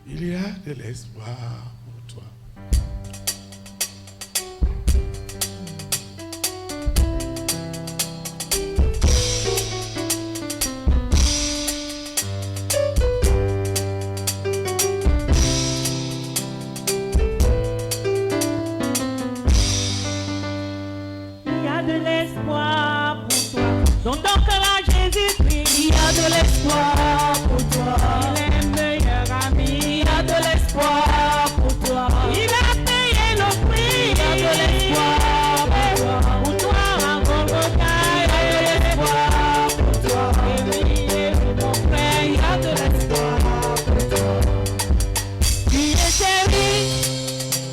Il y a de l'espoir pour toi. Il y a de l'espoir pour toi. Dans ton cœur à Jésus-Christ, il y a de l'espoir pour toi. Il est meilleur ami. Il y a de l'espoir pour toi. Il a payé le prix. Il y a de l'espoir pour toi. Pour toi, un Golgotha, il y a de l'espoir pour toi. Et oui, mon frère, il y a de l'espoir pour toi. Tu es terrible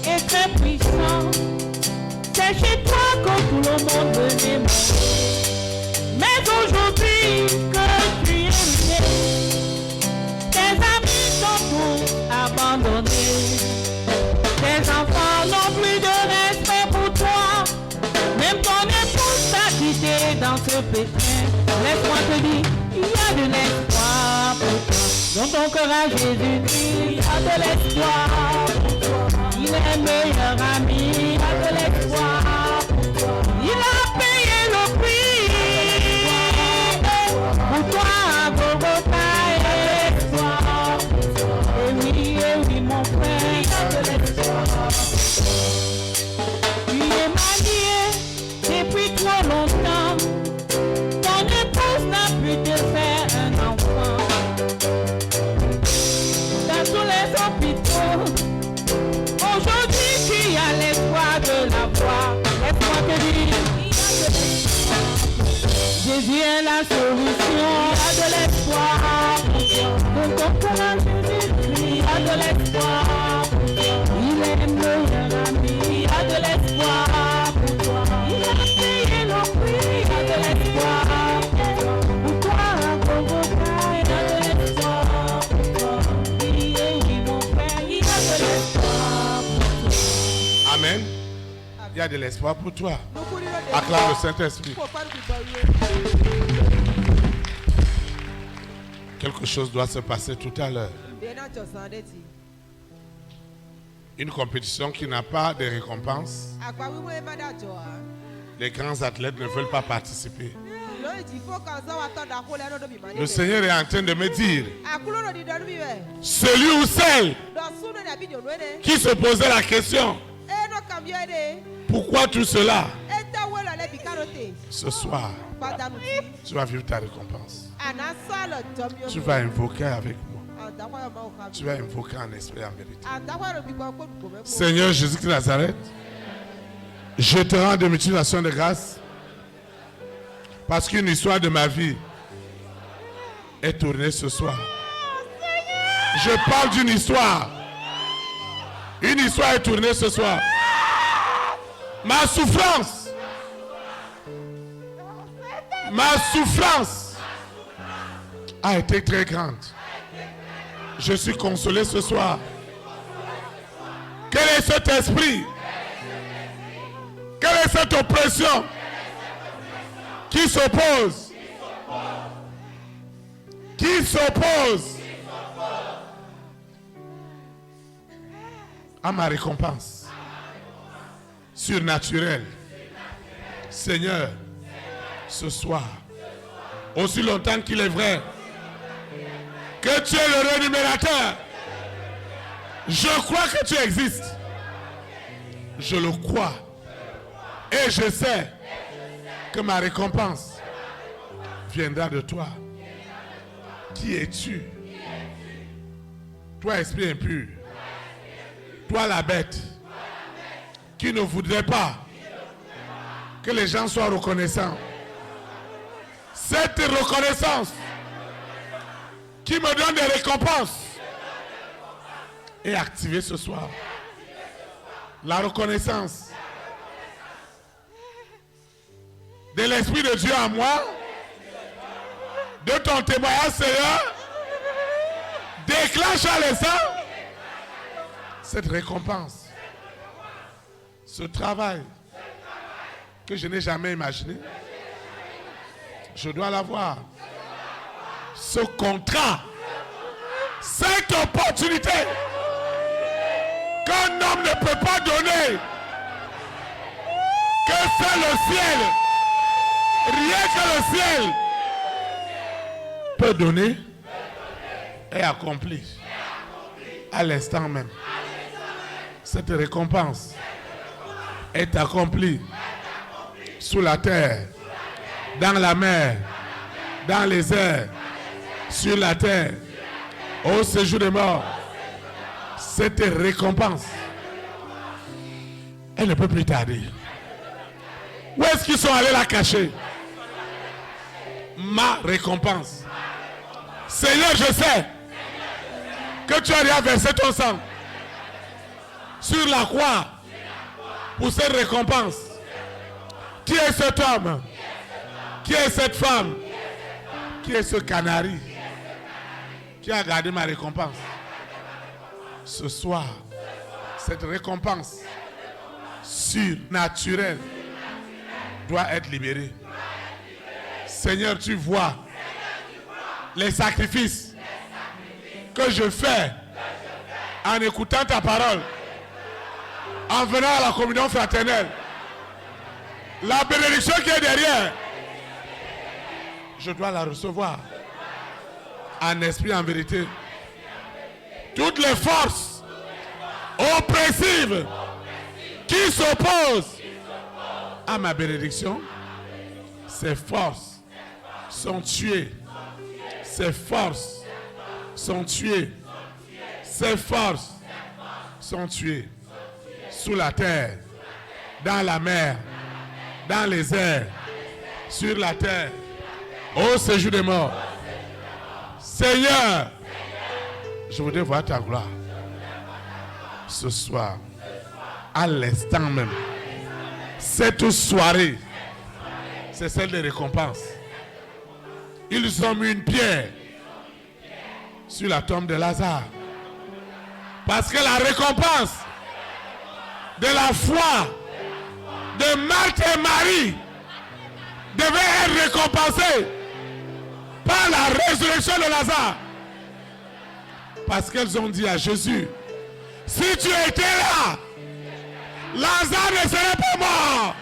et très puissant. C'est chez toi que tout le monde venait mourir. Mais aujourd'hui que tu es ruiné, tes amis sont tous abandonnés. Tes enfants n'ont plus de respect pour toi. Même ton épouse t'a quitté dans ce pétrin. Laisse-moi te dire, il y a de l'espoir pour toi. Dans ton cœur à Jésus-Christ, il y a de l'espoir pour toi. Il est meilleur ami, il y a de l'espoir pour toi. Il a payé le prix. Pour toi, un Golgotha, il y a de l'espoir. Et oui, mon frère, il y a de l'espoir. Tu es marié depuis trop longtemps. Ton épouse n'a pu te faire un enfant. Dans tous les hôpitaux, aujourd'hui tu as l'espoir de la voir. Laisse-moi te dire, il y a de l'espoir. Jésus est la solution, il y a de l'espoir. Dans ton cœur à Jésus-Christ, il y a de l'espoir. Il est meilleur ami, il y a de l'espoir pour toi. Il a payé le prix, il y a de l'espoir pour toi. Un Golgotha, il y a de l'espoir pour toi. Oui, mon frère, il y a de l'espoir pour toi. Amen. Il y a de l'espoir pour toi. Acclame le Saint-Esprit. Quelque chose doit se passer tout à l'heure. Une compétition qui n'a pas de récompense. Les grands athlètes ne veulent pas participer. Le Seigneur est en train de me dire, celui ou celle qui se posait la question, pourquoi tout cela? Ce soir, tu vas vivre ta récompense. Tu vas invoquer avec moi. Tu vas invoquer en esprit et en vérité. Seigneur Jésus-Christ de Nazareth, je te rends de multiples actions de grâce parce qu'une histoire de ma vie est tournée ce soir. Je parle d'une histoire. Une histoire est tournée ce soir. Ma souffrance a été très grande. Je suis consolé ce soir. Quel est cet esprit? Quelle est cette oppression qui s'oppose? Qui s'oppose à ma récompense surnaturelle? Seigneur, ce soir, aussi longtemps qu'il est vrai que tu es le rémunérateur, je crois que tu existes. Je le crois. Et je sais que ma récompense viendra de toi. Qui es-tu? Toi, esprit impur. Toi, la bête, qui ne voudrait pas que les gens soient reconnaissants. Cette reconnaissance qui me donne des récompenses est activée ce soir. La reconnaissance de l'Esprit de Dieu en moi, de ton témoignage, Seigneur, déclenche à l'instant cette récompense, ce travail que je n'ai jamais imaginé. Je dois l'avoir. Ce contrat Cette opportunité qu'un homme ne peut pas donner, que c'est le ciel, rien que le ciel peut donner, est accompli à l'instant même. Cette récompense est accomplie sous la terre, dans la mer, dans les airs, sur la terre, au séjour des morts. Cette récompense, elle ne peut plus tarder. Où est-ce qu'ils sont allés la cacher? Ma récompense. Seigneur, je sais que tu as déjà versé ton sang sur la croix pour cette récompense. Qui est cet homme? Qui est cette femme? Qui est ce canari qui a gardé ma récompense? Ce soir, cette récompense surnaturelle doit être libérée. Seigneur, tu vois les sacrifices que je fais en écoutant ta parole, en venant à la communion fraternelle. La bénédiction qui est derrière, je dois la recevoir en esprit, en vérité. Toutes les forces oppressives qui s'opposent à ma bénédiction, ces forces sont tuées. Ces forces sont tuées. Ces forces sont tuées. Sous la terre, dans la mer, dans les airs, sur la terre, au séjour des morts. Seigneur, je voudrais voir ta gloire ce soir, à l'instant même. Cette soirée, c'est celle des récompenses. Ils ont mis une pierre sur la tombe de Lazare. Parce que la récompense de la foi de Marthe et Marie devait être récompensée par la résurrection de Lazare. Parce qu'elles ont dit à Jésus, si tu étais là, Lazare ne serait pas mort.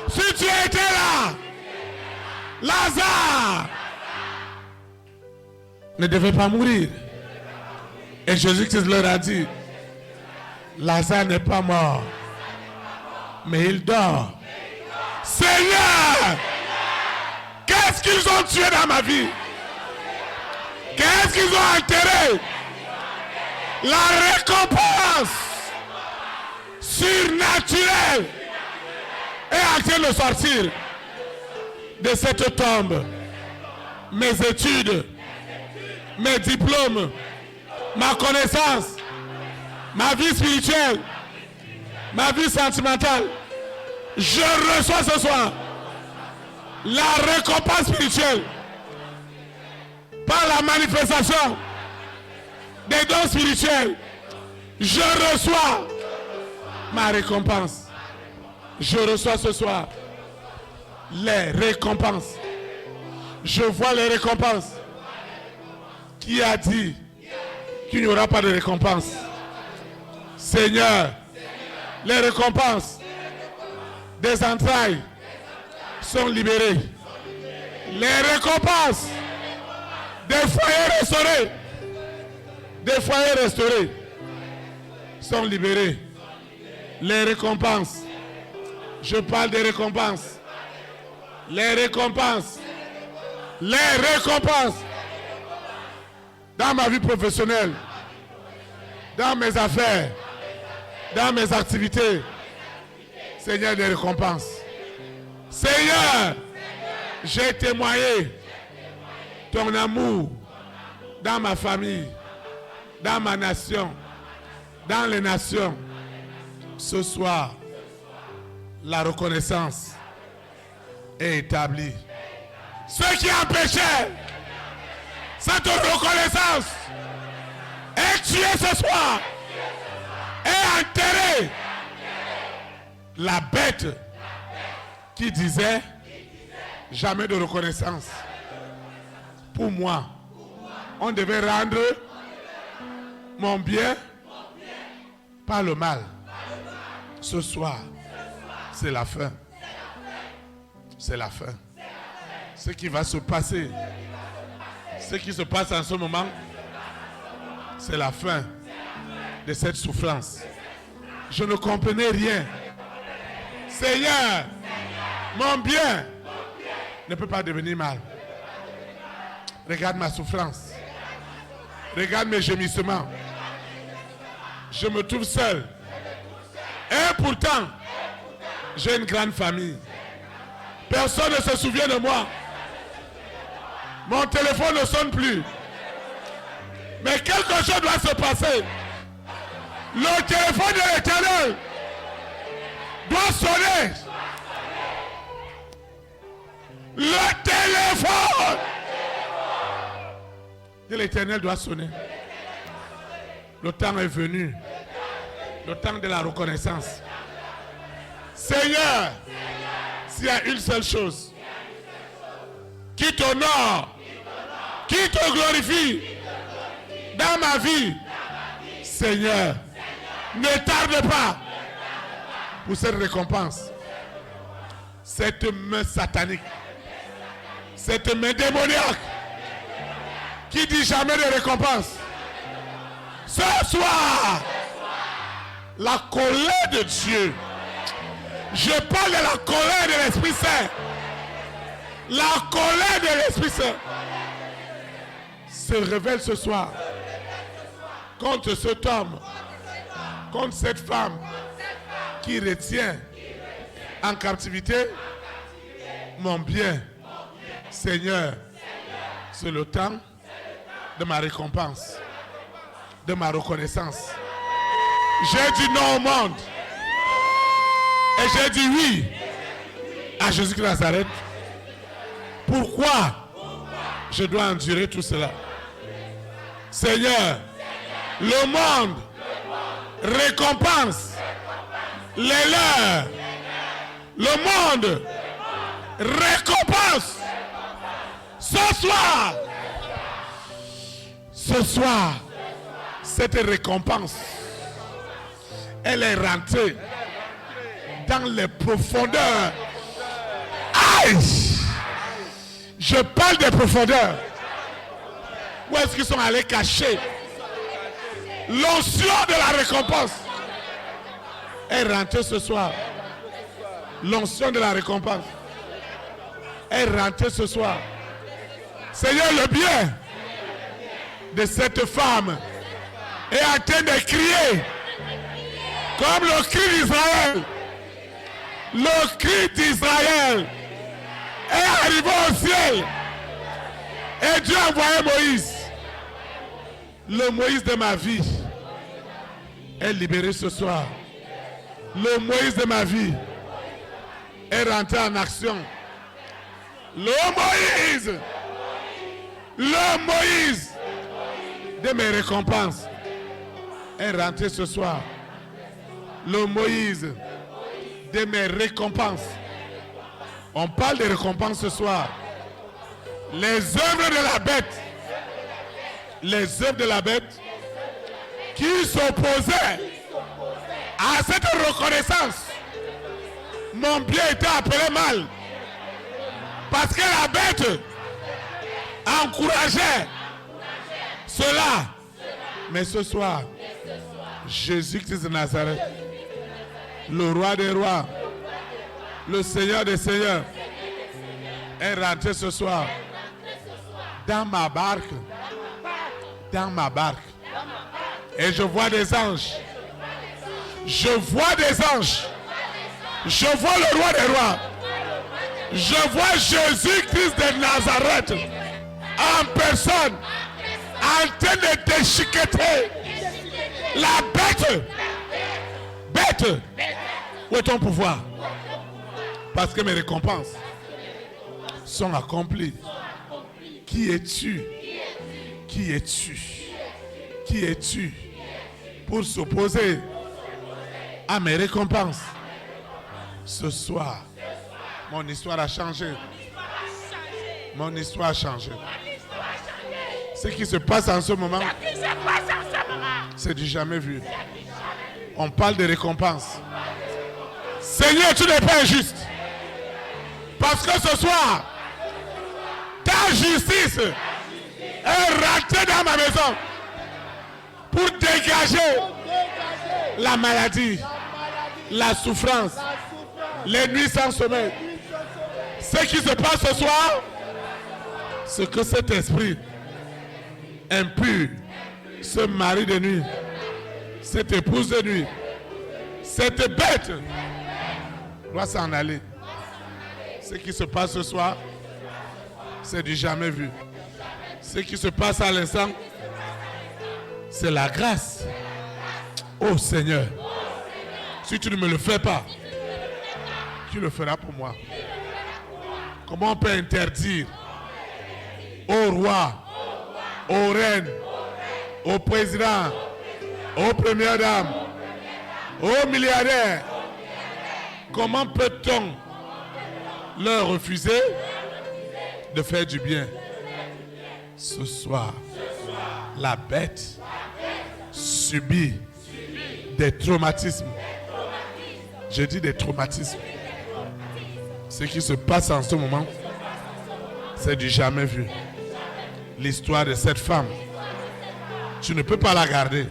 Si tu étais là, Lazare ne devait pas mourir. Et Jésus-Christ leur a dit, Lazare n'est pas mort, mais il dort. Seigneur, qu'est-ce qu'ils ont tué dans ma vie? Qu'est-ce qu'ils ont enterré? La récompense surnaturelle est en train de sortir de cette tombe. Mes études, mes diplômes, ma connaissance, ma vie spirituelle, ma vie sentimentale. Je reçois ce soir la récompense spirituelle par la manifestation des dons spirituels. Je reçois ma récompense. Je reçois ce soir les récompenses. Je vois les récompenses. Qui a dit qu'il n'y aura pas de récompense? Seigneur, les récompenses des entrailles sont libérées. Les récompenses des foyers restaurés, sont libérés. Les récompenses, je parle des récompenses. Les récompenses dans ma vie professionnelle, dans mes affaires, dans mes activités. Seigneur, des récompenses. Seigneur, j'ai témoigné ton amour dans ma famille, dans ma nation, dans les nations. Ce soir, la reconnaissance est établie. Ce qui empêchait cette reconnaissance est tué ce soir, est enterré. La bête qui disait jamais de reconnaissance. Pour moi, on devait rendre mon bien, pas le mal. Ce soir, c'est la fin. C'est la fin. Ce qui va se passer, ce qui se passe en ce moment, c'est la fin de cette souffrance. Je ne comprenais rien. Seigneur, mon bien ne peut pas devenir mal. Regarde ma souffrance. Regarde mes gémissements. Je me trouve seul. Et pourtant, j'ai une grande famille. Personne ne se souvient de moi. Mon téléphone ne sonne plus. Mais quelque chose doit se passer. Le téléphone de l'Éternel doit sonner. Le téléphone de l'Éternel doit sonner. Le temps est venu. Le temps de la reconnaissance. Seigneur, s'il y a une seule chose qui t'honore, qui te glorifie dans ma vie, Seigneur, ne tarde pas pour cette récompense. Cette main satanique, cette main démoniaque qui dit jamais de récompense. Ce soir, la colère de Dieu. Je parle de la colère de l'Esprit Saint. La colère de l'Esprit Saint se révèle ce soir contre cet homme, contre cette femme qui retient en captivité mon bien. Seigneur, c'est le temps de ma récompense, de ma reconnaissance. J'ai dit non au monde et j'ai dit oui à Jésus de Nazareth. Pourquoi je dois endurer tout cela? Seigneur, le monde récompense les leurs. Le monde récompense. Ce soir, cette récompense, elle est rentrée dans les profondeurs. Aïe! Je parle des profondeurs. Où est-ce qu'ils sont allés cacher l'onction de la récompense? Est rentrée ce soir. L'onction de la récompense est rentrée ce soir. Seigneur, le bien de cette femme est en train de crier comme le cri d'Israël. Le cri d'Israël est arrivé au ciel. Et Dieu a envoyé Moïse. Le Moïse de ma vie est libéré ce soir. Le Moïse de ma vie est rentré en action. Le Moïse de mes récompenses est rentré ce soir. Le Moïse de mes récompenses. On parle de récompenses ce soir. Les œuvres de la bête. Les œuvres de la bête qui s'opposaient à cette reconnaissance. Mon bien était appelé mal. Parce que la bête encourageait cela. Mais ce soir, Jésus-Christ de Nazareth, le roi des rois, le Seigneur des seigneurs, est rentré ce soir dans ma barque. Dans ma barque. Et je vois des anges. Je vois des anges. Je vois le roi des rois. Je vois Jésus-Christ de Nazareth en personne en train de déchiqueter la bête. Bête. Où est ton pouvoir? Parce que mes récompenses sont accomplies. Qui es-tu? Qui es-tu? Qui es-tu pour s'opposer à mes récompenses? Ce soir, mon histoire a changé. Mon histoire a changé. Ce qui se passe en ce moment C'est du jamais vu. On parle de récompense. Seigneur, tu n'es pas injuste. Parce que ce soir, ta justice est rentrée dans ma maison pour dégager la maladie, la souffrance, les nuits sans sommeil. Ce qui se passe ce soir, c'est que cet esprit impur, ce mari de nuit, cette épouse de nuit, cette bête doit s'en aller. Ce qui se passe ce soir, c'est du jamais vu. Ce qui se passe à l'instant, c'est la grâce. Oh Seigneur, si tu ne me le fais pas, tu le feras pour moi. Comment on peut interdire au roi, aux reines, aux présidents, aux premières dames, aux milliardaires, comment peut-on leur refuser de faire du bien? Ce soir, la bête subit des traumatismes. Je dis des traumatismes. Ce qui se passe en ce moment, c'est du jamais vu. L'histoire de cette femme, tu ne peux pas la garder.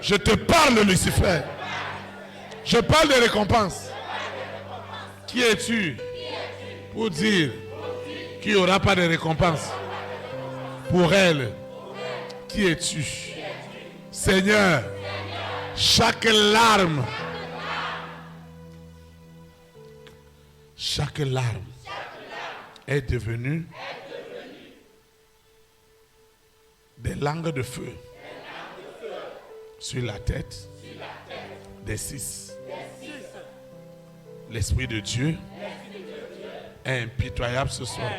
Je te parle de Lucifer. Je parle de récompense. Qui es-tu pour dire qu'il n'y aura pas de récompense pour elle? Qui es-tu? Seigneur, chaque larme est devenue des langues de feu sur la tête des 6. L'Esprit de Dieu est impitoyable ce soir.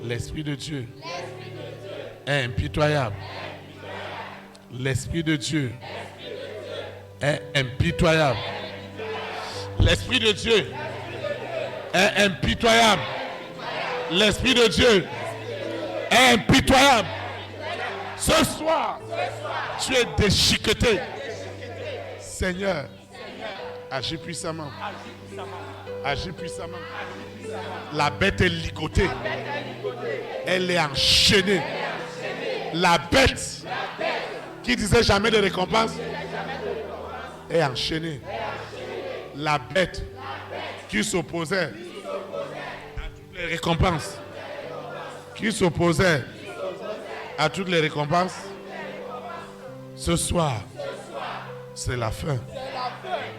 L'Esprit de Dieu est impitoyable. L'Esprit de Dieu est impitoyable. L'Esprit de Dieu est impitoyable. L'Esprit de Dieu est impitoyable. Ce soir, tu es déchiqueté. Seigneur, agis puissamment. Agis puissamment. La bête est ligotée. Elle est enchaînée. La bête qui disait jamais de récompense est enchaînée. La bête qui s'opposait à toutes les récompenses, qui s'opposait à toutes les récompenses, ce soir, c'est la fin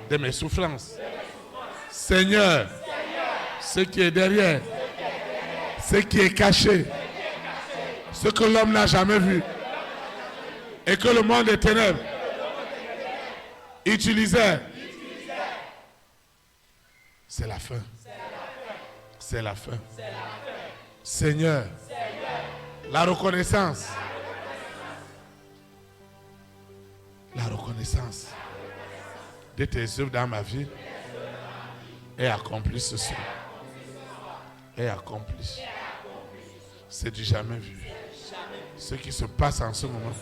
de mes souffrances. Seigneur, ce qui est derrière, ce qui est caché, ce que l'homme n'a jamais vu et que le monde des ténèbres utilisait, c'est la fin. C'est la fin. Seigneur, la reconnaissance de tes œuvres dans ma vie est accomplie ce soir. Est accomplie. C'est du jamais vu. Ce qui se passe en ce moment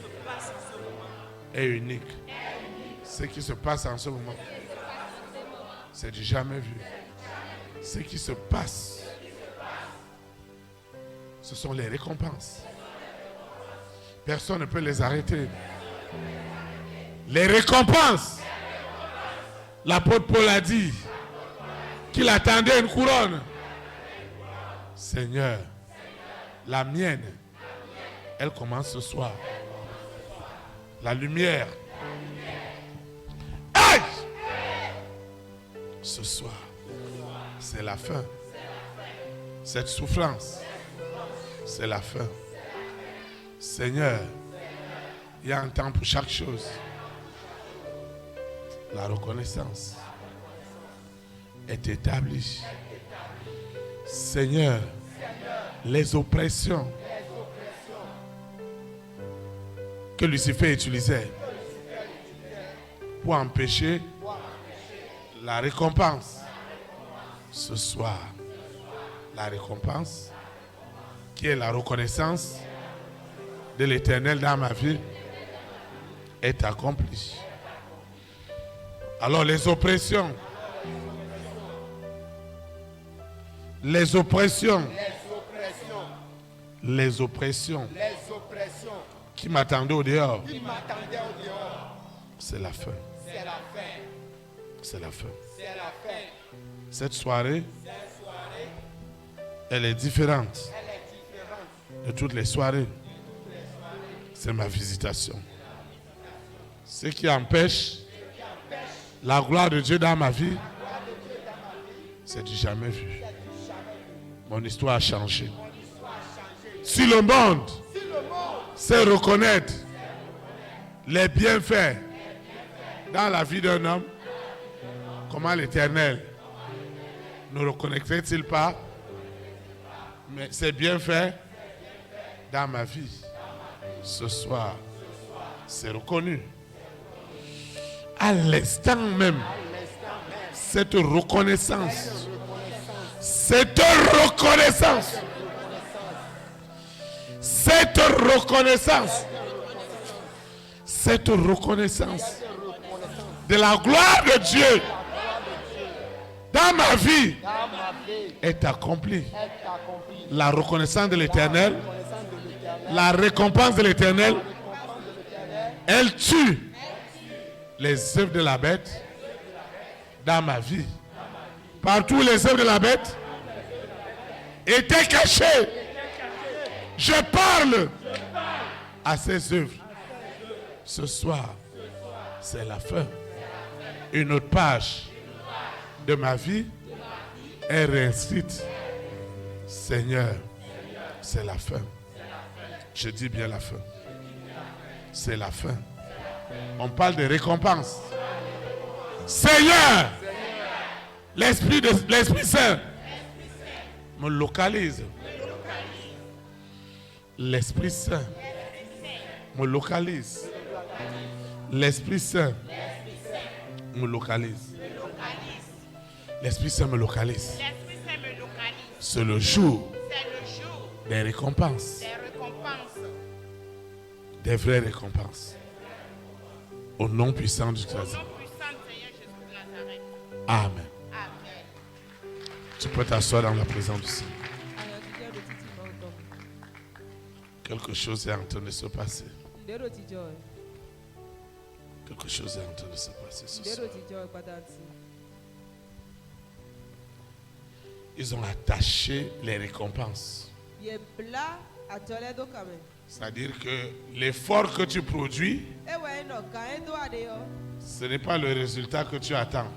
est unique. Ce qui se passe en ce moment, c'est du jamais vu. Ce qui se passe, ce sont les récompenses. Personne ne peut les arrêter. Les récompenses. L'apôtre Paul a dit qu'il attendait une couronne. Seigneur, la mienne, elle commence ce soir. La lumière. Aïe! Ce soir, c'est la fin. Cette souffrance, c'est la fin. Seigneur, il y a un temps pour chaque chose. La reconnaissance est établie. Seigneur, les oppressions que Lucifer utilisait pour empêcher la récompense. Ce soir, la récompense, qui est la reconnaissance, de l'Éternel dans ma vie est accomplie. Alors les oppressions qui m'attendaient au dehors, c'est la fin. C'est la fin. Cette soirée, elle est différente de toutes les soirées. C'est ma visitation. Ce qui empêche la gloire de Dieu dans ma vie, c'est du jamais vu. Mon histoire a changé. Si le monde sait reconnaître les bienfaits dans la vie d'un homme, comment l'Éternel ne reconnaîtrait-il pas mais ses bienfaits dans ma vie? Ce soir, c'est reconnu. À l'instant même, cette reconnaissance, cette reconnaissance de la gloire de Dieu dans ma vie est accomplie. La reconnaissance de l'Éternel, la récompense de l'Éternel, elle tue les œuvres de la bête dans ma vie. Partout les œuvres de la bête étaient cachées. Je parle à ces œuvres. Ce soir, c'est la fin. Une autre page de ma vie est réinscrite. Seigneur, c'est la fin. Je dis bien la fin. C'est la fin. On parle de récompense. Seigneur, l'Esprit Saint me localise. L'Esprit Saint me localise. L'Esprit Saint me localise. L'Esprit Saint me localise. C'est le jour des récompenses. Des vraies récompenses. Au nom puissant du Christ. Amen. Tu peux t'asseoir dans la présence du Seigneur. Quelque chose est en train de se passer. Quelque chose est en train de se passer ce soir. Ils ont attaché les récompenses. C'est-à-dire que l'effort que tu produis, ce n'est pas le résultat que tu attends.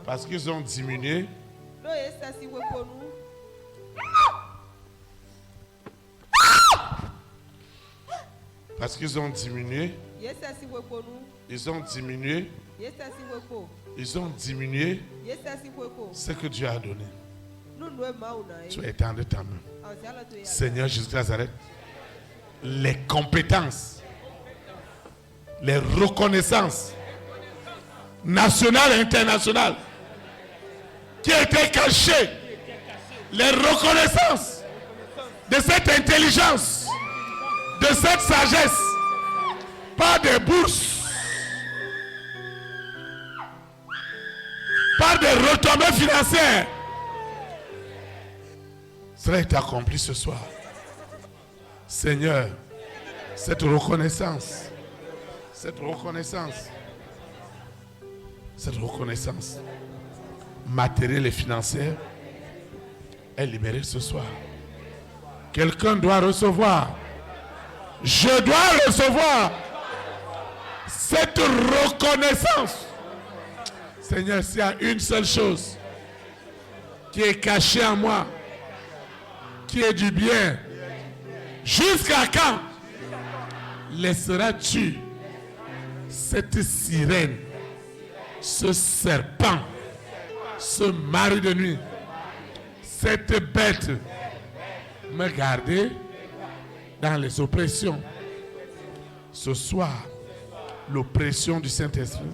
Parce qu'ils ont diminué. Parce qu'ils ont diminué. Ils ont diminué. Ils ont diminué ce que Dieu a donné. Tu as étendu ta main. Seigneur Jésus de Nazareth, les compétences, les reconnaissances nationales et internationales qui étaient cachées, les reconnaissances de cette intelligence, de cette sagesse, par des bourses, par des retombées financières, cela est accompli ce soir. Seigneur, cette reconnaissance matérielle et financière est libérée ce soir. Quelqu'un doit recevoir. Je dois recevoir cette reconnaissance. Seigneur, s'il y a une seule chose qui est cachée en moi, qui est du bien, jusqu'à quand laisseras-tu cette sirène, ce serpent, ce mari de nuit, cette bête me garder dans les oppressions? Ce soir, l'oppression du Saint-Esprit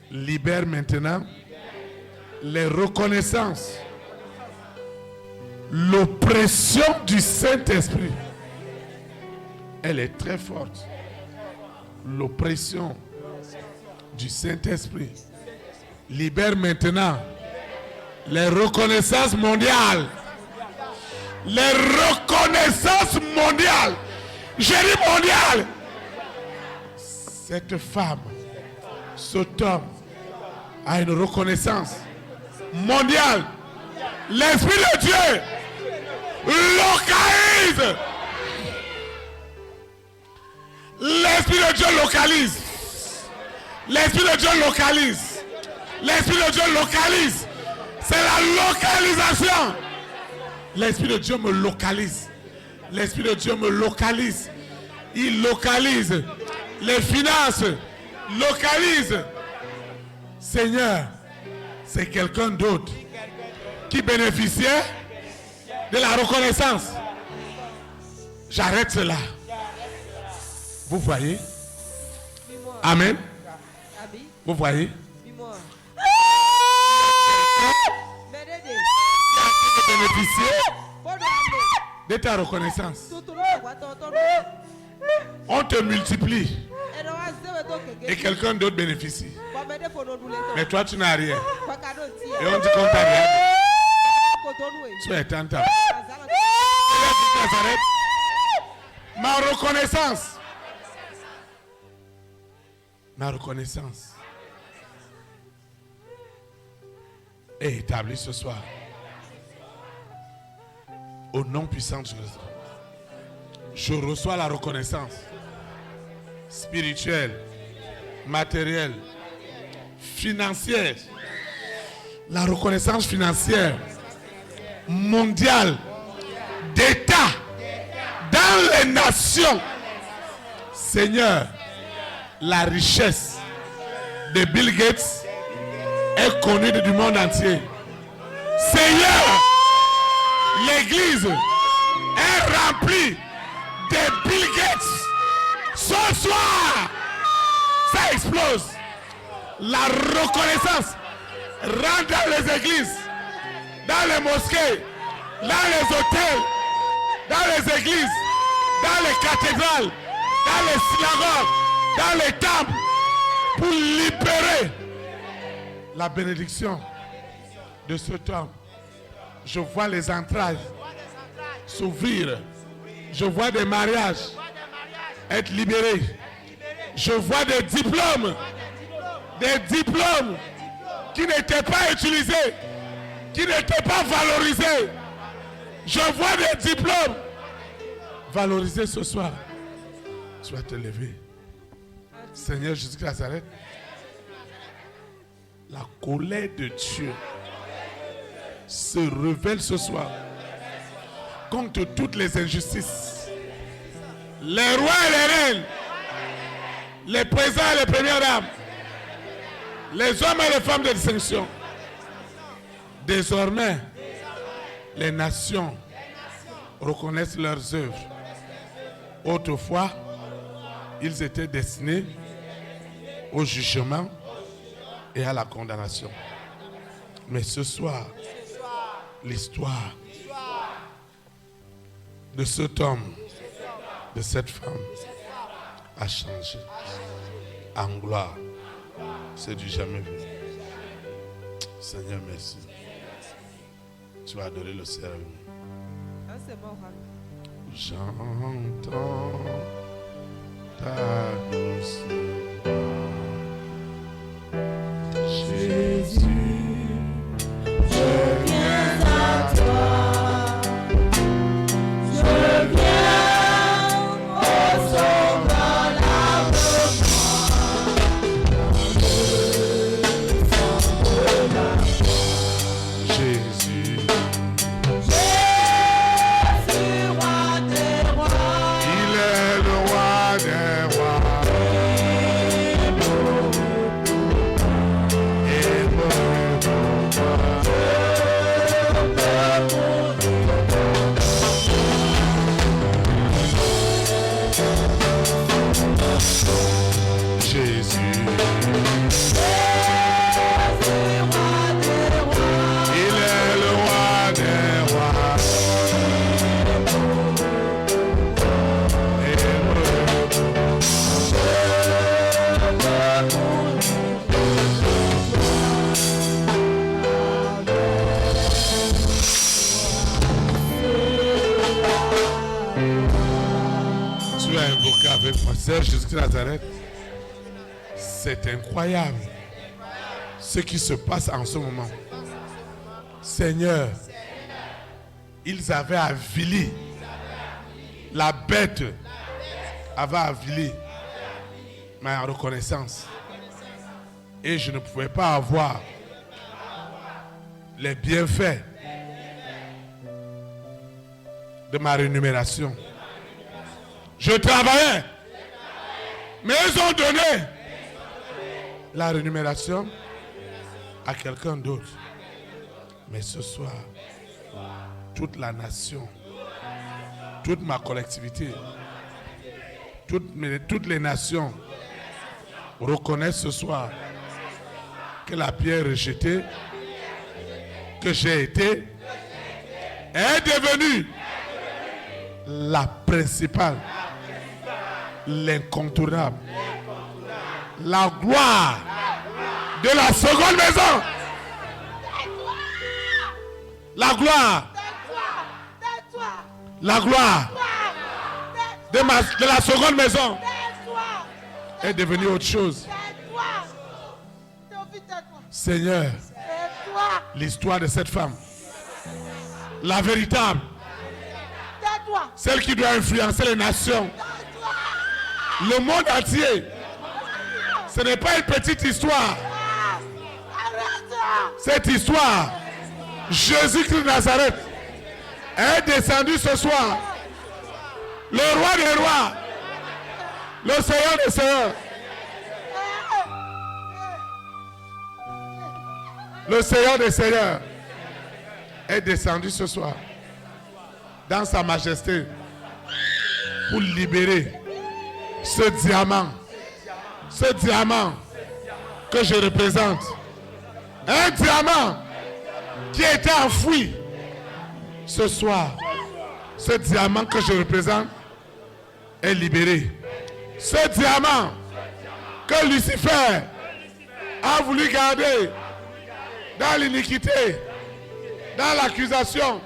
libère maintenant les reconnaissances. L'oppression du Saint-Esprit Elle est très forte. L'oppression du Saint-Esprit libère maintenant les reconnaissances mondiales. Les reconnaissances mondiales. J'ai dit mondiales. Cette femme, cet homme a une reconnaissance mondiale. L'Esprit de Dieu localise. L'Esprit de Dieu localise. L'Esprit de Dieu localise. L'Esprit de Dieu localise. C'est la localisation. L'Esprit de Dieu me localise. L'Esprit de Dieu me localise. Il localise les finances. Localise. Seigneur, c'est quelqu'un d'autre qui bénéficiait de la reconnaissance. J'arrête cela. Vous voyez? Amen. Vous voyez? Bénéficier de ta reconnaissance. On te multiplie et quelqu'un d'autre bénéficie. Mais toi tu n'as rien. Et on dit qu'on t'a rien. Tu es tentable. Ma reconnaissance. Ma reconnaissance est établie ce soir. Au nom puissant de Jésus, je reçois la reconnaissance spirituelle, matérielle, financière, la reconnaissance financière mondiale d'État dans les nations. Seigneur, la richesse de Bill Gates est connue du monde entier. Seigneur, l'Église est remplie de Bill Gates. Ce soir, ça explose. La reconnaissance rentre dans les églises, dans les mosquées, dans les hôtels, dans les églises, dans les cathédrales, dans les synagogues, dans les temples, pour libérer la bénédiction de cet homme. Je vois les entrailles s'ouvrir. Je vois des mariages être libérés. Je vois des diplômes qui n'étaient pas utilisés, qui n'étaient pas valorisés. Je vois des diplômes valorisés ce soir. Tu vas te lever. Seigneur Jésus de Nazareth, la colère de Dieu se révèle ce soir contre toutes les injustices. Les rois et les reines, les présidents et les premières dames, les hommes et les femmes de distinction. Désormais, les nations reconnaissent leurs œuvres. Autrefois, ils étaient destinés au jugement et à la condamnation. Mais ce soir, l'histoire de cet homme, de cette femme a changé en gloire. C'est du jamais vu. Seigneur, merci. Tu vas adorer le Seigneur. J'entends ta douce voix. Jésus, je viens à toi. Je viens au sauveur l'âme. Jésus, Jésus, roi des rois. Il est le roi des rois. invoquer avec moi. Seigneur Jésus-Christ de Nazareth, c'est incroyable ce qui se passe en ce moment. Seigneur, ils avaient avili. La bête avait avili ma reconnaissance. Et je ne pouvais pas avoir les bienfaits de ma rémunération. Je travaillais, mais ils ont donné la rémunération à quelqu'un d'autre. Mais ce soir, toute la nation, toute ma collectivité, toutes les nations reconnaissent ce soir que la pierre rejetée que j'ai été est devenue la principale, l'incontournable, la gloire de la seconde maison. La gloire, la gloire de la seconde maison est devenue autre chose. Seigneur, l'histoire de cette femme, la véritable, celle qui doit influencer les nations, le monde entier. Ce n'est pas une petite histoire. Cette histoire, Jésus-Christ de Nazareth est descendu ce soir. Le roi des rois, le Seigneur des seigneurs. Le Seigneur des seigneurs est descendu ce soir dans sa majesté pour libérer ce diamant que je représente. Un diamant qui était enfoui. Ce soir, ce diamant que je représente est libéré. Ce diamant que Lucifer a voulu garder dans l'iniquité, dans l'accusation,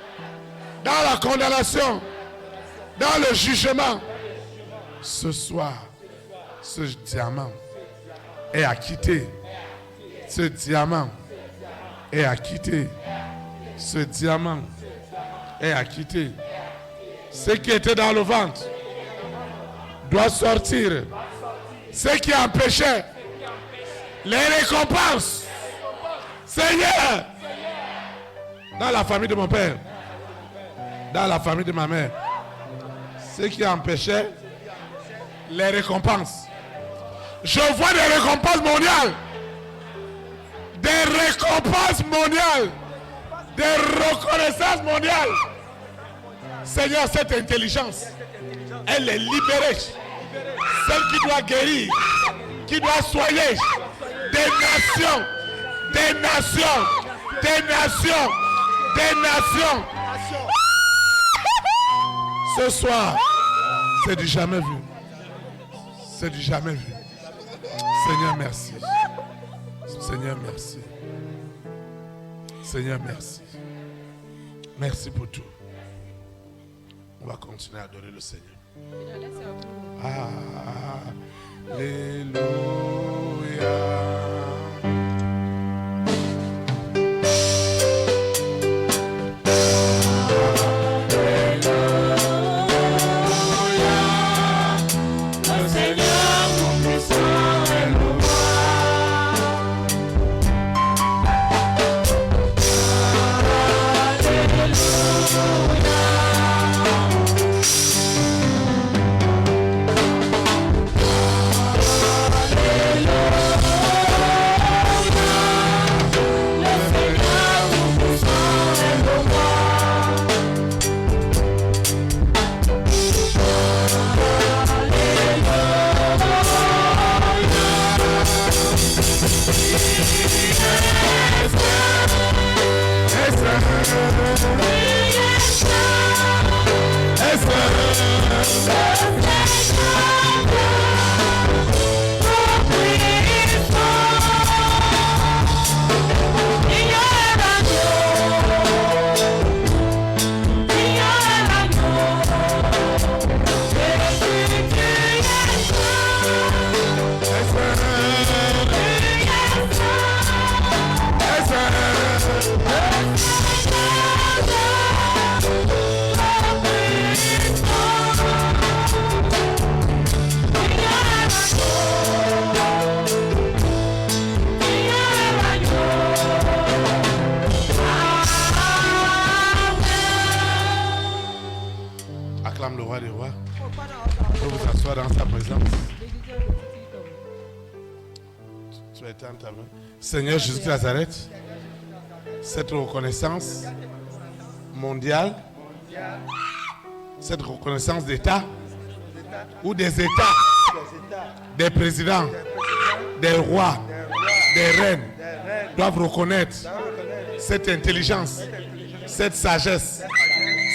dans la condamnation, dans le jugement. Ce soir, ce diamant est acquitté. Ce diamant est acquitté. Ce diamant est acquitté. Ce qui était dans le ventre doit sortir. Ce qui empêchait les récompenses. Seigneur, dans la famille de mon père, dans la famille de ma mère, ce qui empêchait les récompenses. Je vois des récompenses mondiales. Des récompenses mondiales. Des reconnaissances mondiales. Seigneur, cette intelligence, elle est libérée. Celle qui doit guérir, qui doit soigner des nations, des nations, des nations, des nations. Ce soir, c'est du jamais vu. C'est du jamais vu. Seigneur, merci. Seigneur, merci. Seigneur, merci. Merci pour tout. On va continuer à adorer le Seigneur. Alléluia. Alléluia. Pour vous asseoir dans sa présence. Tu vas étendre ta main. Seigneur Jésus de Nazareth, cette reconnaissance mondiale, cette reconnaissance d'État ou des États, des présidents, des rois, des reines doivent reconnaître cette intelligence, cette sagesse,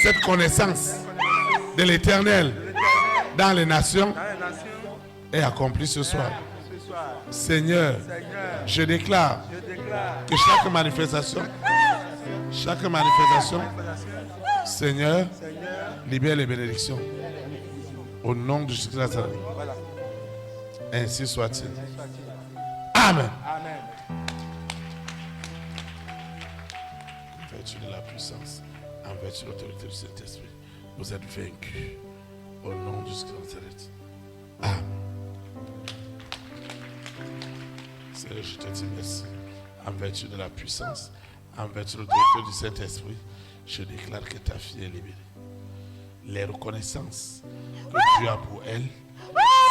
cette connaissance de l'Éternel dans les nations est accomplie ce soir. Seigneur, je déclare que chaque manifestation, Seigneur, libère les bénédictions. Au nom de Jésus de Nazareth. Ainsi soit-il. Amen. En vertu de la puissance, en vertu de l'autorité du Saint-Esprit, vous êtes vaincus. Au nom de Jésus de Nazareth. Amen. Seigneur, je te dis merci. En vertu de la puissance, en vertu de l'autorité du Saint-Esprit, je déclare que ta fille est libérée. Les reconnaissances que Dieu a pour elle,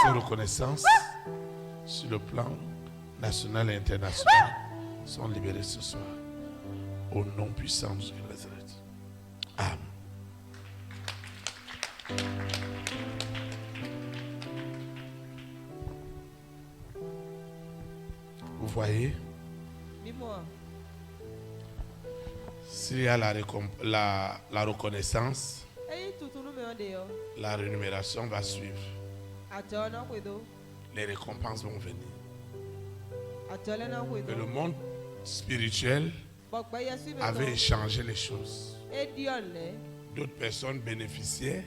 ces reconnaissances sur le plan national et international sont libérées ce soir. Au nom puissant de Jésus de Nazareth. Amen. Vous voyez, s'il y a la reconnaissance, la rémunération va suivre. Les récompenses vont venir. Mais le monde spirituel avait échangé les choses. D'autres personnes bénéficiaient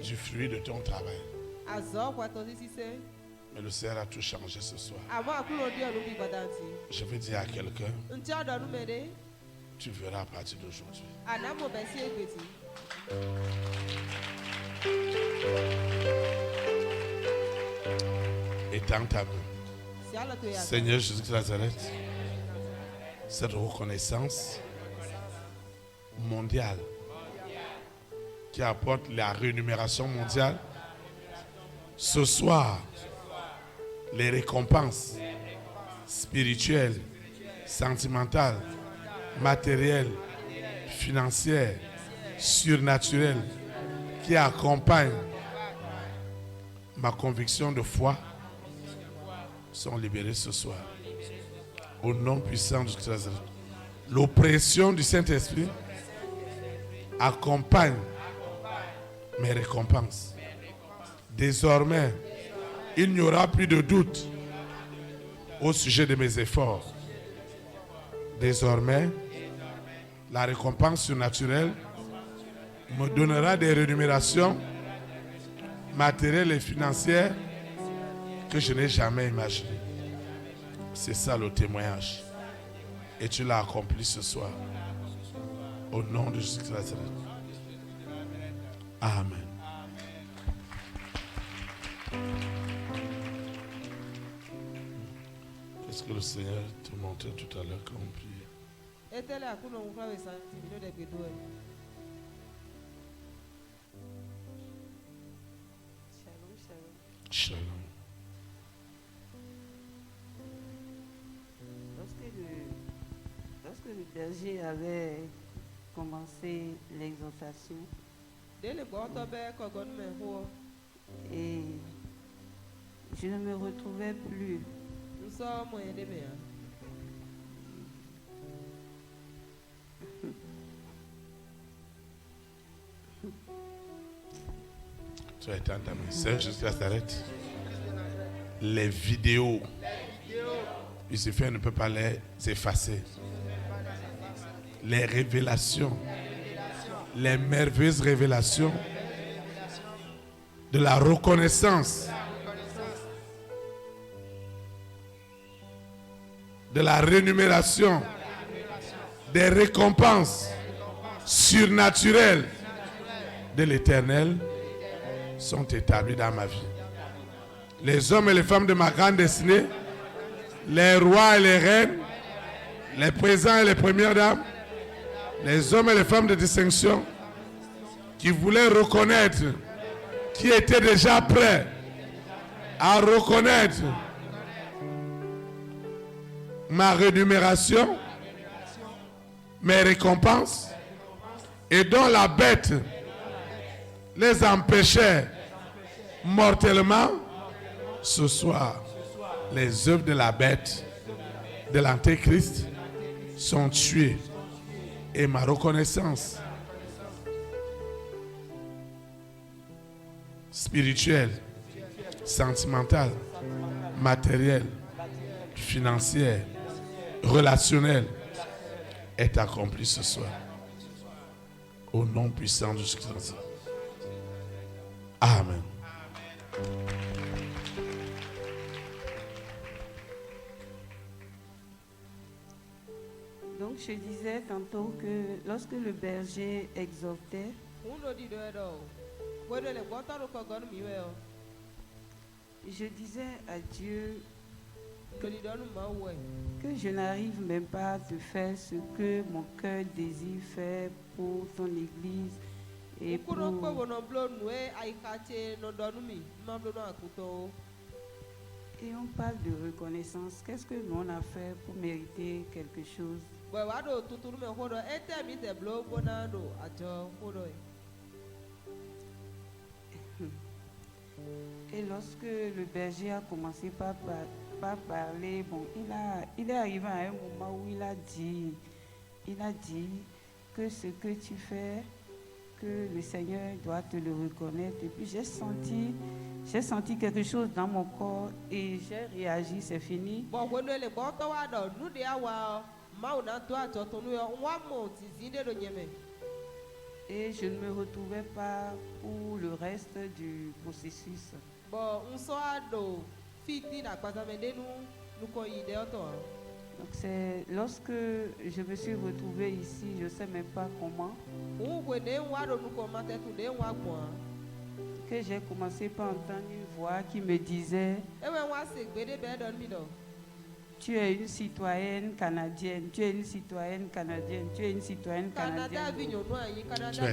du fruit de ton travail. Mais le Seigneur a tout changé ce soir. Je veux dire à quelqu'un, tu verras à partir d'aujourd'hui. Étends ta main. Seigneur Jésus de Nazareth, cette reconnaissance mondiale qui apporte la rémunération mondiale, ce soir, les récompenses spirituelles, sentimentales, matérielles, financières, surnaturelles qui accompagnent ma conviction de foi sont libérées ce soir. Au nom puissant de Jésus. L'oppression du Saint-Esprit accompagne mes récompenses. Désormais, il n'y aura plus de doute au sujet de mes efforts. Désormais, la récompense surnaturelle me donnera des rémunérations matérielles et financières que je n'ai jamais imaginées. C'est ça le témoignage. Et tu l'as accompli ce soir. Au nom de Jésus Christ. Amen. Qu'est-ce que le Seigneur te montrait tout à l'heure quand on priait? Shalom. Lorsque le berger avait commencé l'exhortation, et je ne me retrouvais plus. Tu as été en ta main. Seigneur Jésus Christ s'arrête. Les vidéos, il suffit, on ne peut pas les effacer. Les révélations, les merveilleuses révélations de la reconnaissance, de la rémunération, des récompenses surnaturelles de l'Éternel sont établies dans ma vie. Les hommes et les femmes de ma grande destinée, les rois et les reines, les présidents et les premières dames, les hommes et les femmes de distinction, qui voulait reconnaître, qui était déjà prêt à reconnaître ma rémunération, mes récompenses, et dont la bête les empêchait mortellement, ce soir, les œuvres de la bête, de l'Antéchrist, sont tuées. Et ma reconnaissance spirituelle, sentimentale, matérielle, financière, relationnelle est accomplie ce soir. Au nom puissant de Jésus-Christ. Amen. Donc je disais tantôt que lorsque le berger exhortait, je disais à Dieu que je n'arrive même pas à te faire ce que mon cœur désire faire pour ton église et pour... Et on parle de reconnaissance. Qu'est-ce que nous on a fait pour mériter quelque chose? Et lorsque le berger a commencé par parler, bon, il est arrivé à un moment où il a dit que ce que tu fais, que le Seigneur doit te le reconnaître. Et puis j'ai senti quelque chose dans mon corps et j'ai réagi, c'est fini. Et je ne me retrouvais pas pour le reste du processus. Donc c'est lorsque je me suis retrouvée ici, je ne sais même pas comment, que j'ai commencé par entendre une voix qui me disait: tu es une citoyenne canadienne, tu es une citoyenne canadienne, tu es une citoyenne canadienne. Tu es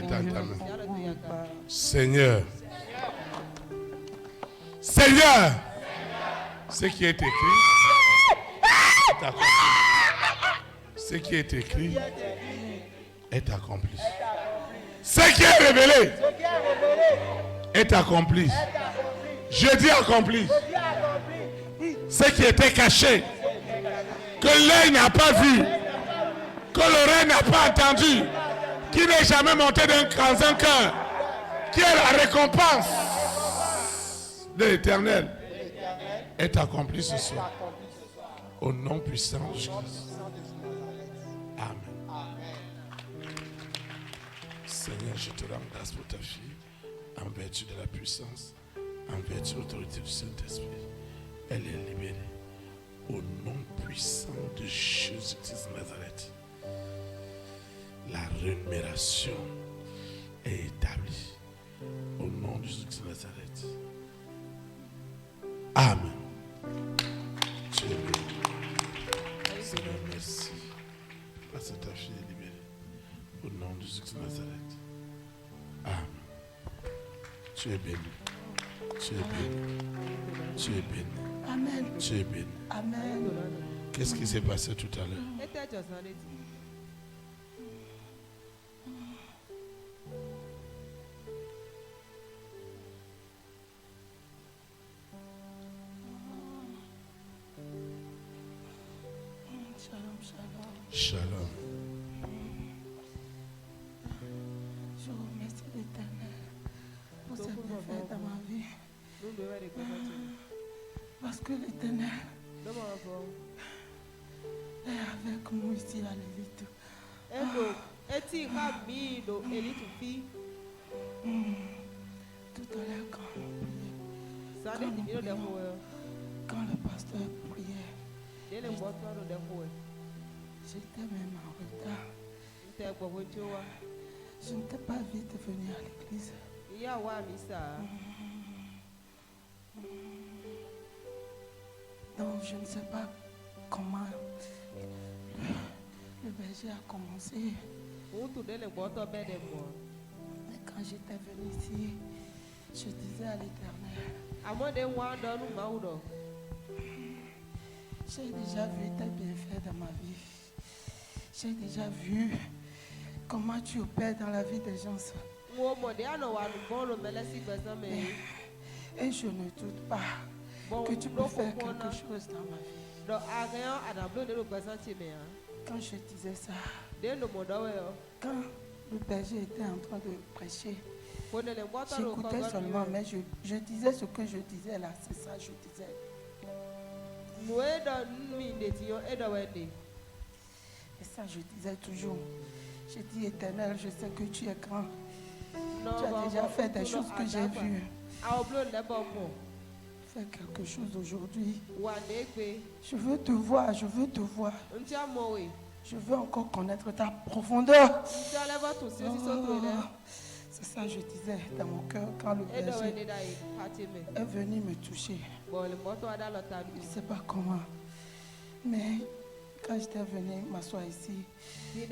Seigneur, Seigneur, ce qui est écrit, ce qui est écrit est accompli. Ce qui est révélé est accompli. Je dis accompli. Ce qui était caché, que l'œil n'a pas vu, que l'oreille n'a pas entendu, qui n'est jamais monté dans un cœur, qui est la récompense de l'Éternel, est accompli ce soir. Au nom puissant de Jésus. Amen. Seigneur, je te rends grâce pour ta fille, en vertu de la puissance, en vertu de l'autorité du Saint-Esprit. Elle est libérée. Au nom puissant de Jésus-Christ de Nazareth. La rémunération est établie. Au nom de Jésus-Christ de Nazareth. Amen. Tu es béni. Seigneur, merci. Parce que ta fille est libérée. Au nom de Jésus-Christ de Nazareth. Amen. Tu es béni. Tu es béni. Tu es béni. Amen. Tu es béni. Amen. Qu'est-ce qui s'est passé tout à l'heure? Shalom, shalom. Shalom. Je remercie l'Éternel pour ce qu'il fait dans ma vie. Parce que l'Éternel est avec moi ici à l'élite. Tout à l'heure quand le pasteur priait, j'étais même en retard. Je n'étais pas vite venu à l'église. Donc je ne sais pas comment le berger a commencé. Mais quand Quand j'étais venue ici, je disais à l'Éternel, j'ai déjà vu tes bienfaits dans ma vie. J'ai déjà vu comment tu opères dans la vie des gens. Et je ne doute pas que tu peux faire quelque chose dans ma vie. Quand je disais ça, quand le berger était en train de prêcher, j'écoutais seulement, mais je disais ce que je disais là, c'est ça je disais. Et ça je disais toujours. J'ai dit Éternel, je sais que tu es grand. Tu as déjà fait des choses que j'ai vues. Fais quelque chose aujourd'hui. Je veux te voir, je veux te voir. Je veux encore connaître ta profondeur. C'est ça que je disais dans mon cœur quand le berger est venu me toucher. Je ne sais pas comment. Mais quand j'étais venue m'asseoir ici, je ne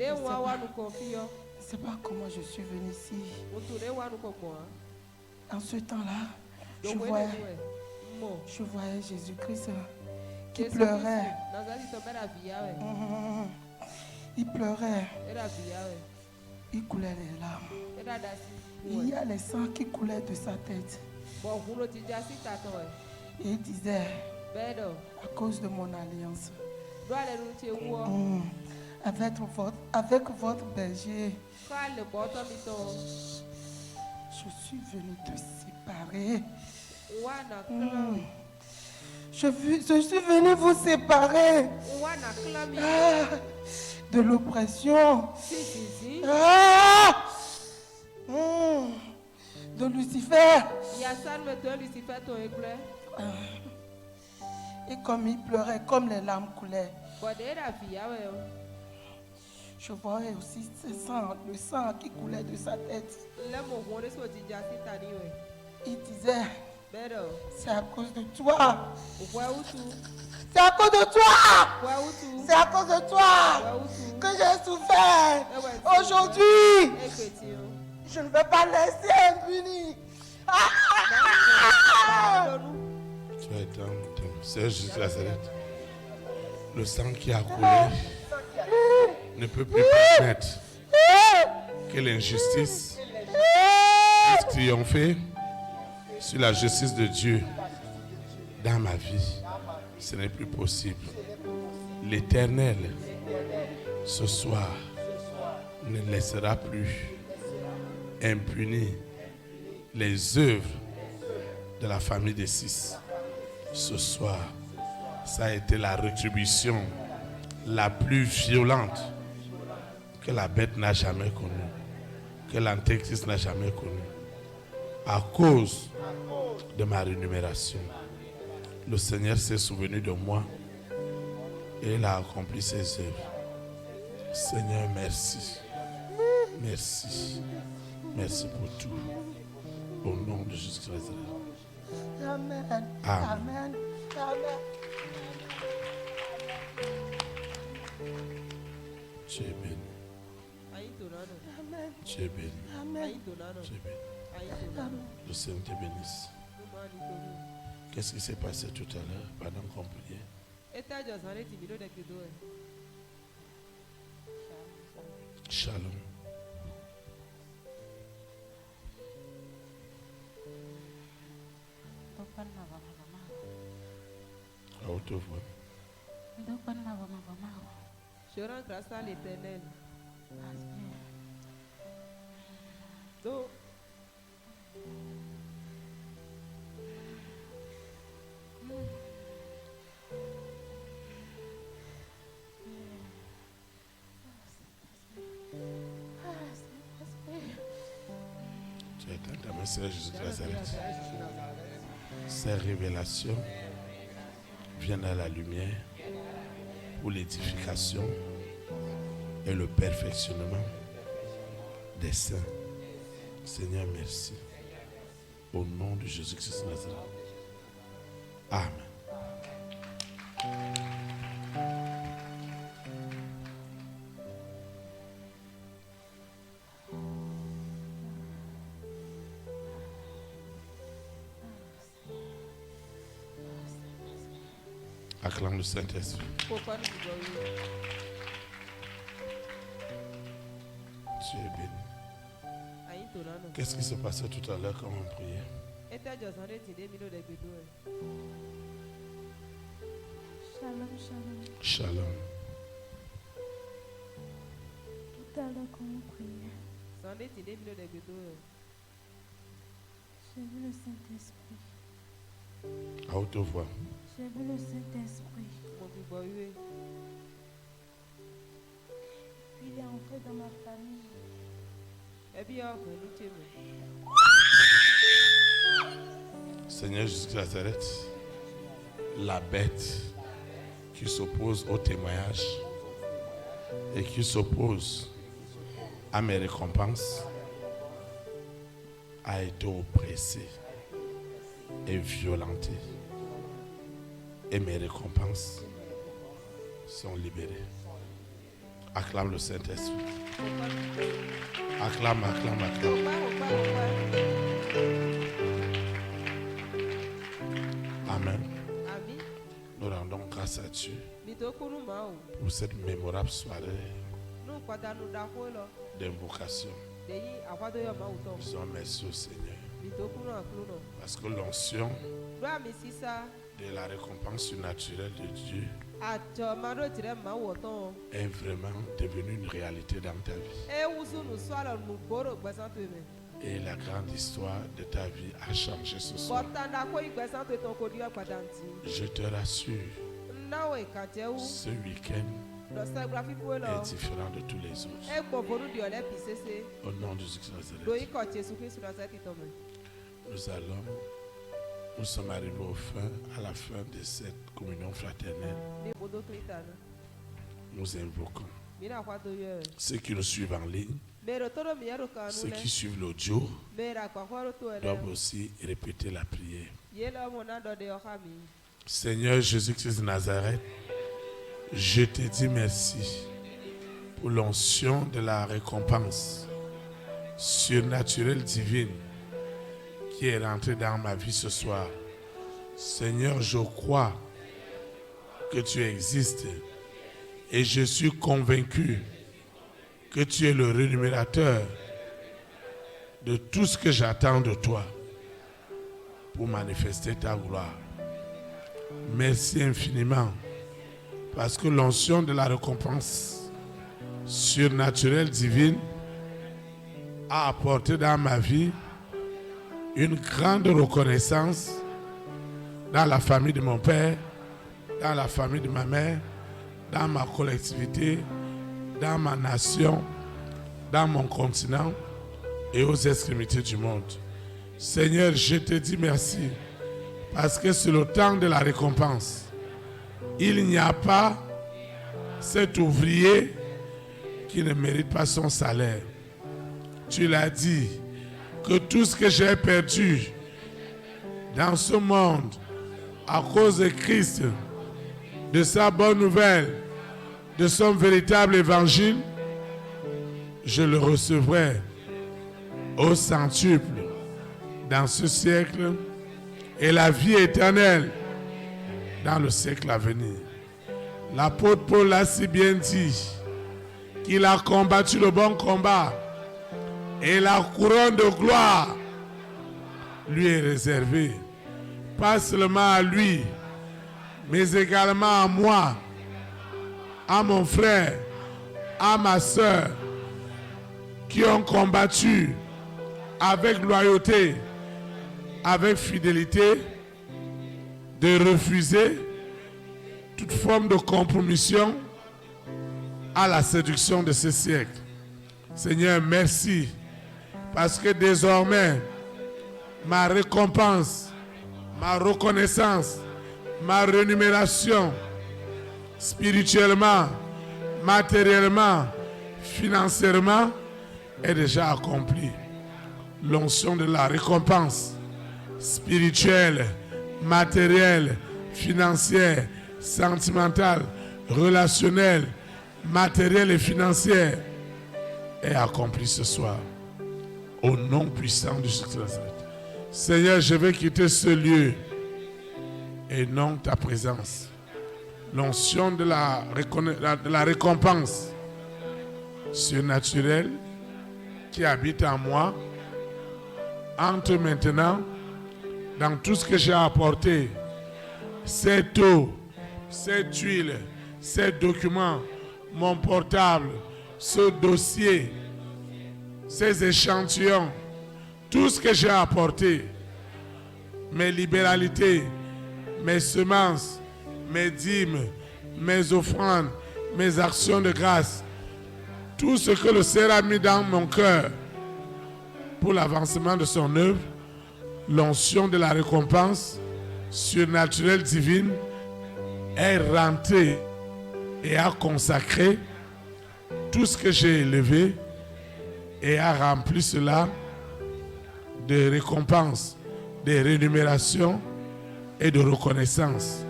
sais pas comment je suis venue ici. En ce temps-là, je voyais Jésus-Christ qui pleurait. Il pleurait. Il coulait les larmes. Il y a les sangs qui coulaient de sa tête. Et il disait, à cause de mon alliance, avec votre berger, je suis venu te séparer. Je suis venu vous séparer de l'oppression, de Lucifer. Et comme il pleurait, comme les larmes coulaient, je voyais aussi le sang qui coulait de sa tête. Il disait, c'est à cause de toi. C'est à cause de toi. C'est à cause de toi que j'ai souffert. Aujourd'hui, je ne vais pas laisser impuni. Tu as été en Seigneur Jésus de Nazareth. Le sang qui a coulé ne peut plus permettre que l'injustice puisse triompher sur la justice de Dieu dans ma vie. Ce n'est plus possible. L'Éternel, ce soir, ne laissera plus impuni les œuvres de la famille des six. Ce soir, ça a été la rétribution la plus violente que la bête n'a jamais connue, que l'antéchrist n'a jamais connue. À cause de ma rémunération, le Seigneur s'est souvenu de moi et il a accompli ses œuvres. Seigneur, merci. Merci. Merci pour tout. Au nom de Jésus-Christ. Amen. Amen. Amen. Amen. Tu es béni. Amen. Tu es béni. Amen. Tu es béni. Le Seigneur te bénisse. Qu'est-ce qui s'est passé tout à l'heure pendant qu'on priait? Shalom. À haute voix. Je rends grâce à l'Éternel. Donc, Tu es dans ta main, Seigneur Jésus de Nazareth. Ces révélations viennent à la lumière pour l'édification et le perfectionnement des saints. Seigneur, merci. Au nom de Jésus-Christ de Nazareth. Amen. Acclame le Saint-Esprit. Tu es béni. Qu'est-ce qui se passait tout à l'heure quand on priait? Shalom, shalom. Shalom. Tout à l'heure quand on priait, j'ai vu le Saint-Esprit. À haute voix. J'ai vu le Saint-Esprit. Puis il est entré dans ma famille. Seigneur Jésus de Nazareth, la bête qui s'oppose au témoignage et qui s'oppose à mes récompenses a été oppressée et violentée. Et mes récompenses sont libérées. Acclame le Saint-Esprit. Acclame, acclame, acclame. Amen. Nous rendons grâce à Dieu pour cette mémorable soirée d'invocation. Disons merci au Seigneur. Parce que l'onction de la récompense surnaturelle de Dieu est vraiment devenue une réalité dans ta vie. Et la grande histoire de ta vie a changé ce soir. Je te rassure, ce week-end est différent de tous les autres. Au nom de Jésus-Christ, nous sommes arrivés à la fin de cette communion fraternelle. Nous invoquons ceux qui nous suivent en ligne, ceux qui suivent l'audio, doivent aussi répéter la prière. Seigneur Jésus-Christ de Nazareth, je te dis merci pour l'onction de la récompense surnaturelle divine qui est rentrée dans ma vie ce soir. Seigneur, je crois que tu existes et je suis convaincu que tu es le rémunérateur de tout ce que j'attends de toi pour manifester ta gloire. Merci infiniment parce que l'onction de la récompense surnaturelle divine a apporté dans ma vie une grande reconnaissance dans la famille de mon père, dans la famille de ma mère, dans ma collectivité, dans ma nation, dans mon continent et aux extrémités du monde. Seigneur, je te dis merci parce que c'est le temps de la récompense. Il n'y a pas cet ouvrier qui ne mérite pas son salaire. Tu l'as dit, que tout ce que j'ai perdu dans ce monde à cause de Christ, de sa bonne nouvelle, de son véritable évangile, je le recevrai au centuple dans ce siècle et la vie éternelle dans le siècle à venir. L'apôtre Paul l'a si bien dit qu'il a combattu le bon combat et la couronne de gloire lui est réservée, pas seulement à lui, mais également à moi, à mon frère, à ma soeur, qui ont combattu avec loyauté, avec fidélité, de refuser toute forme de compromission à la séduction de ce siècle. Seigneur, merci, parce que désormais, ma récompense, ma reconnaissance, ma rémunération, spirituellement, matériellement, financièrement, est déjà accomplie. L'onction de la récompense spirituelle, matérielle, financière, sentimentale, relationnelle, matérielle et financière est accomplie ce soir. Au nom puissant de Jésus-Christ. Seigneur, je vais quitter ce lieu et non ta présence. l'onction de la récompense surnaturelle qui habite en moi entre maintenant dans tout ce que j'ai apporté, cette eau, cette huile, ces documents, mon portable, ce dossier, ces échantillons, tout ce que j'ai apporté, mes libéralités, mes semences, mes dîmes, mes offrandes, mes actions de grâce, tout ce que le Seigneur a mis dans mon cœur pour l'avancement de son œuvre, l'onction de la récompense surnaturelle divine est rentrée et a consacré tout ce que j'ai élevé et a rempli cela de récompenses, de rémunération et de reconnaissance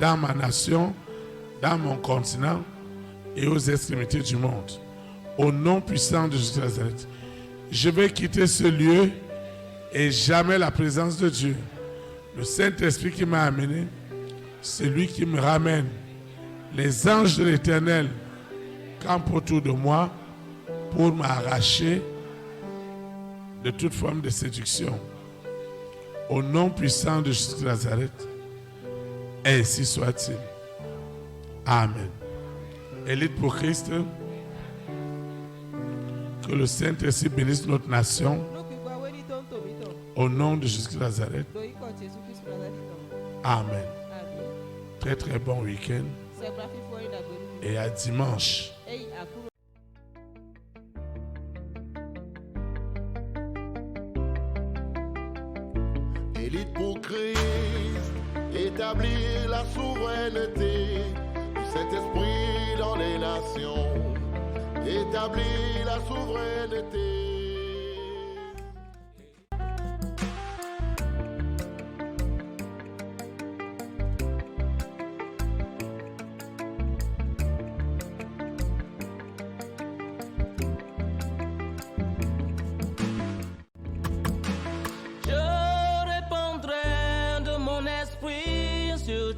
dans ma nation, dans mon continent et aux extrémités du monde. Au nom puissant de Jésus de Nazareth, je vais quitter ce lieu et jamais la présence de Dieu. Le Saint-Esprit qui m'a amené, c'est lui qui me ramène. Les anges de l'Éternel campent autour de moi pour m'arracher de toute forme de séduction. Au nom puissant de Jésus de Nazareth, ainsi soit-il. Amen. Élite pour Christ, que le Saint-Esprit bénisse notre nation. Au nom de Jésus de Nazareth. Amen. Très très bon week-end. Et à dimanche. Élite pour Christ, établir la souveraineté du Saint-Esprit dans les nations. Établir la souveraineté.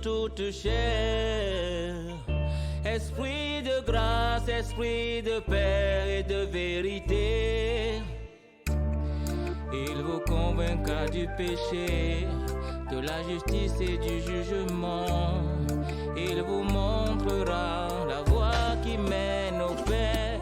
Toute chair, esprit de grâce, esprit de paix et de vérité, il vous convaincra du péché, de la justice et du jugement, il vous montrera la voie qui mène au Père.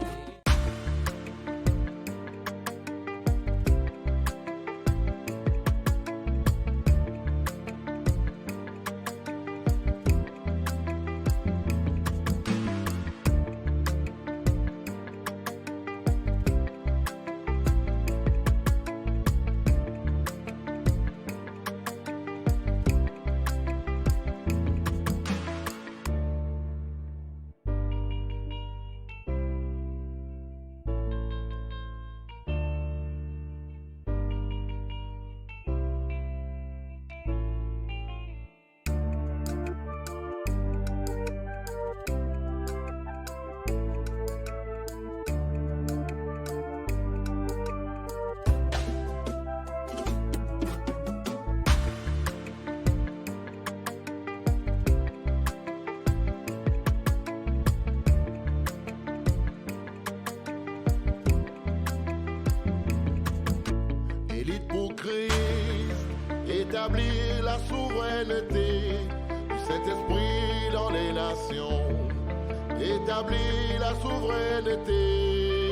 Établir la souveraineté du Saint-Esprit dans les nations. Établir la souveraineté.